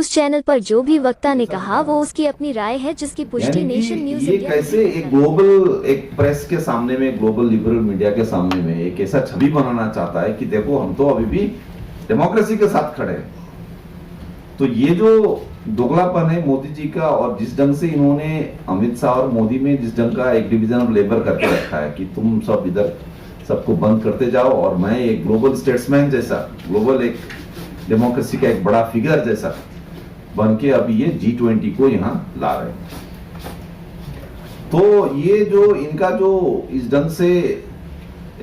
News channel पर जो भी वक्ता ने कहा वो उसकी अपनी राय है, जिसकी पुष्टि नेशन न्यूज ये कैसे एक ग्लोबल एक प्रेस के सामने में, ग्लोबल लिबरल मीडिया के सामने में एक ऐसा छवि बनाना चाहता है कि देखो हम तो अभी भी डेमोक्रेसी के साथ खड़े हैं। तो ये जो दोगलापन है मोदी जी का, और जिस ढंग से इन्होंने अमित शाह और मोदी में जिस ढंग का एक डिवीजन ऑफ लेबर करके रखा है कि तुम सब इधर सबको बंद करते जाओ और मैं एक ग्लोबल स्टेट्समैन जैसा, ग्लोबल एक डेमोक्रेसी का एक बड़ा फिगर जैसा बन के अभी ये G20 को यहाँ ला रहे हैं। तो ये जो इनका जो इस ढंग से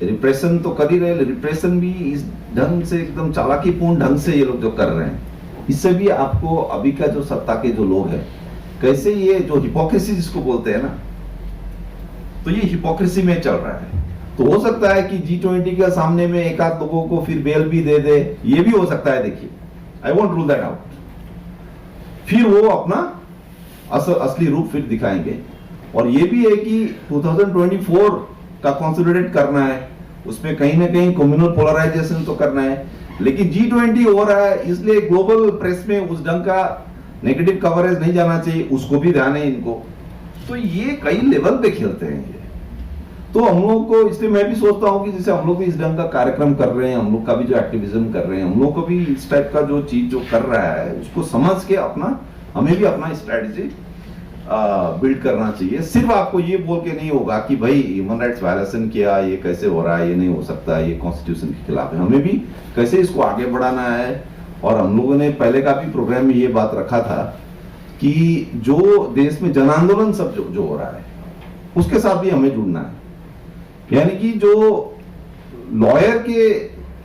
रिप्रेशन तो कर ही रहे, रिप्रेशन भी इस ढंग से एकदम चालाकीपूर्ण ढंग से ये लोग जो कर रहे हैं, इससे भी आपको अभी का जो सत्ता के जो लोग हैं कैसे ये जो हिपोक्रेसी जिसको बोलते हैं ना, तो ये हिपोक्रेसी में चल रहा है। तो हो सकता है कि G20 के सामने में एक आध लोगों को फिर बेल भी दे दे, ये भी हो सकता है। देखिए, I won't rule that out. फिर वो अपना असली रूप फिर दिखाएंगे। और ये भी है कि 2024 का कंसोलिडेट करना है, उसमें कहीं ना कहीं कम्युनल पोलराइजेशन तो करना है, लेकिन G20 हो रहा है इसलिए ग्लोबल प्रेस में उस ढंग का नेगेटिव कवरेज नहीं जाना चाहिए, उसको भी ध्यान है इनको। तो ये कई लेवल पे खेलते हैं ये। तो हम लोग को, इसलिए मैं भी सोचता हूं कि जैसे हम लोग भी इस ढंग का कार्यक्रम कर रहे हैं, हम लोग का भी जो एक्टिविज्म कर रहे हैं, हम लोग को भी इस टाइप का जो चीज जो कर रहा है उसको समझ के अपना, हमें भी अपना स्ट्रेटेजी बिल्ड करना चाहिए। सिर्फ आपको ये बोल के नहीं होगा कि भाई ह्यूमन राइट्स वायलेशन किया, ये कैसे हो रहा है, ये नहीं हो सकता, ये कॉन्स्टिट्यूशन के खिलाफ है। हमें भी कैसे इसको आगे बढ़ाना है। और हम लोगों ने पहले का भी प्रोग्राम में ये बात रखा था कि जो देश में जन आंदोलन सब जो हो रहा है उसके साथ भी हमें जुड़ना है। यानी कि जो लॉयर के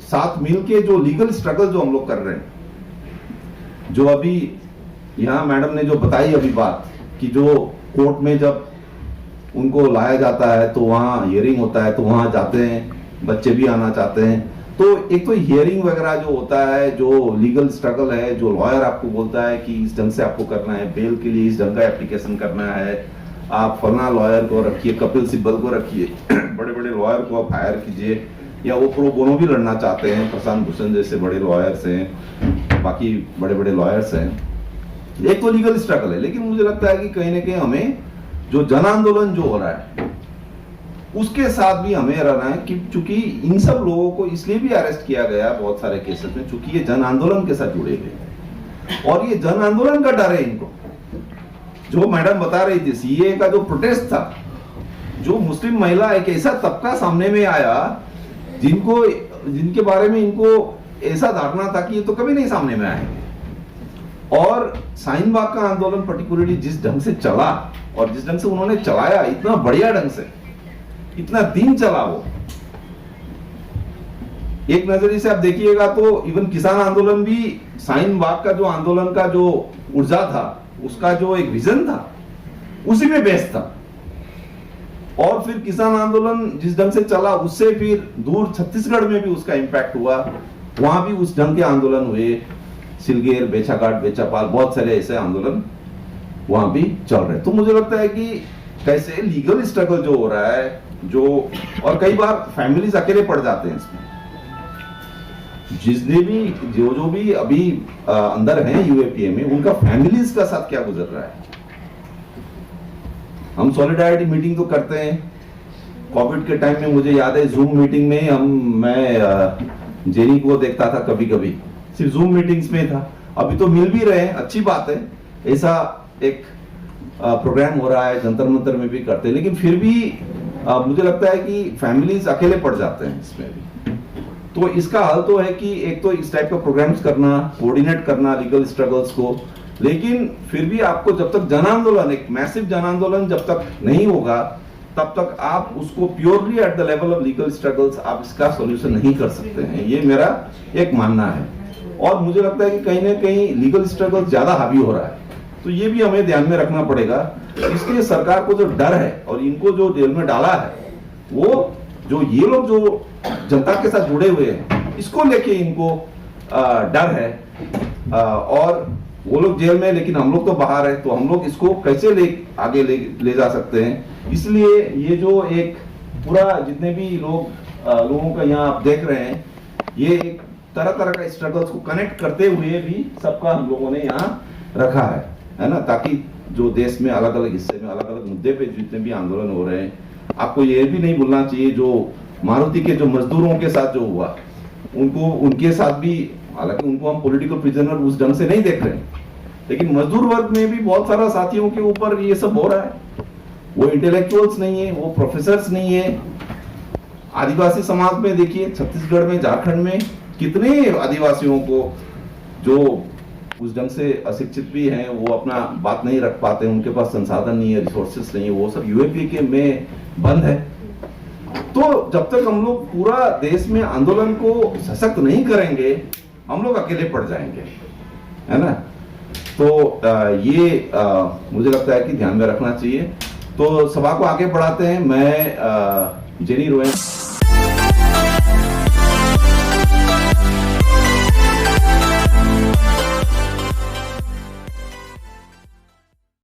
साथ मिलके जो लीगल स्ट्रगल जो हम लोग कर रहे हैं, जो अभी यहां मैडम ने जो बताई अभी बात कि जो कोर्ट में जब उनको लाया जाता है तो वहां हियरिंग होता है, तो वहां जाते हैं, बच्चे भी आना चाहते हैं। तो एक तो हियरिंग वगैरह जो होता है, जो लीगल स्ट्रगल है, जो लॉयर आपको बोलता है कि इस ढंग से आपको करना है, बेल के लिए इस ढंग का एप्लीकेशन करना है, आप फलना लॉयर को रखिए, कपिल सिब्बल को रखिए, बड़े बड़े लॉयर को आप हायर कीजिए, या वो प्रो बोनो भी लड़ना चाहते हैं, प्रशांत भूषण जैसे बड़े लॉयर्स हैं, बाकी बड़े बड़े लॉयर्स हैं। एक तो लीगल स्ट्रगल है, लेकिन मुझे लगता है कि कहीं ना कहीं हमें जो जन आंदोलन जो हो रहा है उसके साथ भी हमें रहना है कि चूंकि इन सब लोगों को इसलिए भी अरेस्ट किया गया बहुत सारे केसेस में, चूंकि ये जन आंदोलन के साथ जुड़े हुए हैं और ये जन आंदोलन का डर है इनको। जो मैडम बता रही थी, सीए का जो प्रोटेस्ट था, जो मुस्लिम महिला एक ऐसा तबका सामने में आया जिनके बारे में इनको ऐसा धारणा था कि ये तो कभी नहीं सामने में आएंगे। और शाहीन बाग का आंदोलन पर्टिकुलरली जिस ढंग से चला और जिस ढंग से उन्होंने चलाया, इतना बढ़िया ढंग से, इतना दिन चला वो, एक नजरिए से आप देखिएगा तो इवन किसान आंदोलन भी शाहीन बाग का जो आंदोलन का जो ऊर्जा था, उसका जो एक विजन था, उसी में बेस्ड था। और फिर किसान आंदोलन जिस ढंग से चला, उससे फिर दूर छत्तीसगढ़ में भी उसका इंपैक्ट हुआ, वहां भी उस ढंग के आंदोलन हुए, सिलगेर, बेचाघाट, बेचापाल, बहुत सारे ऐसे आंदोलन वहां भी चल रहे। तो मुझे लगता है कि कैसे लीगल स्ट्रगल जो हो रहा है, जो, और कई बार फैमिलीज अकेले पड़ जाते हैं इसमें, जिसने भी जो भी अभी अंदर हैं यूएपीए में, उनका फैमिलीज का साथ क्या गुजर रहा है। हम सॉलिडारिटी मीटिंग तो करते हैं, कोविड के टाइम में मुझे याद है जूम मीटिंग में मैं जेनी को देखता था, कभी कभी सिर्फ जूम मीटिंग्स में था। अभी तो मिल भी रहे हैं, अच्छी बात है, ऐसा एक प्रोग्राम हो रहा है, जंतर मंतर में भी करते हैं, लेकिन फिर भी मुझे लगता है कि फैमिलीज अकेले पड़ जाते हैं इसमें भी। तो इसका हल तो है कि एक तो इस टाइप का प्रोग्राम्स करना, कोऑर्डिनेट करना लीगल स्ट्रगल्स को, लेकिन फिर भी आपको जब तक जन आंदोलन, एक मैसिव जन आंदोलन जब तक नहीं होगा, तब तक आप उसको purely at the level of legal struggles आप इसका सॉल्यूशन नहीं कर सकते हैं। ये मेरा एक मानना है। और मुझे लगता है कि कहीं ना कहीं लीगल स्ट्रगल ज्यादा हावी हो रहा है, तो ये भी हमें ध्यान में रखना पड़ेगा। इसलिए सरकार को जो डर है और इनको जो जेल में डाला है, वो जो ये लोग जो जनता के साथ जुड़े हुए हैं, इसको लेके इनको डर है। और वो लोग जेल में, लेकिन हम लोग तो बाहर है, तो हम लोग इसको कैसे आगे ले जा सकते हैं। इसलिए ये जो एक पूरा जितने भी लोगों का यहाँ आप देख रहे हैं, ये एक तरह तरह का स्ट्रगल्स को कनेक्ट करते हुए भी सबका हम लोगों ने यहाँ रखा है ना, ताकि जो देश में अलग अलग हिस्से में अलग अलग मुद्दे पे जितने भी आंदोलन हो रहे हैं, आपको ये भी नहीं भूलना चाहिए जो मारुति के जो मजदूरों के साथ जो हुआ, उनको उनके साथ भी, हालांकि उनको हम पॉलिटिकल प्रिजनर उस ढंग से नहीं देख रहे हैं, लेकिन मजदूर वर्ग में भी बहुत सारा साथियों के ऊपर ये सब हो रहा है। वो इंटेलेक्चुअल्स नहीं है, वो प्रोफेसर्स नहीं है। आदिवासी समाज में देखिए, छत्तीसगढ़ में, झारखंड में कितने आदिवासियों को जो उस ढंग से अशिक्षित भी हैं, वो अपना बात नहीं रख पाते, उनके पास संसाधन नहीं है, रिसोर्सेस नहीं है, वो सब यूएपी के में बंद है। तो जब तक हम लोग पूरा देश में आंदोलन को सशक्त नहीं करेंगे, हम लोग अकेले पड़ जाएंगे, है ना। तो ये मुझे लगता है कि ध्यान में रखना चाहिए। तो सभा को आगे बढ़ाते हैं। मैं जेनी रोएन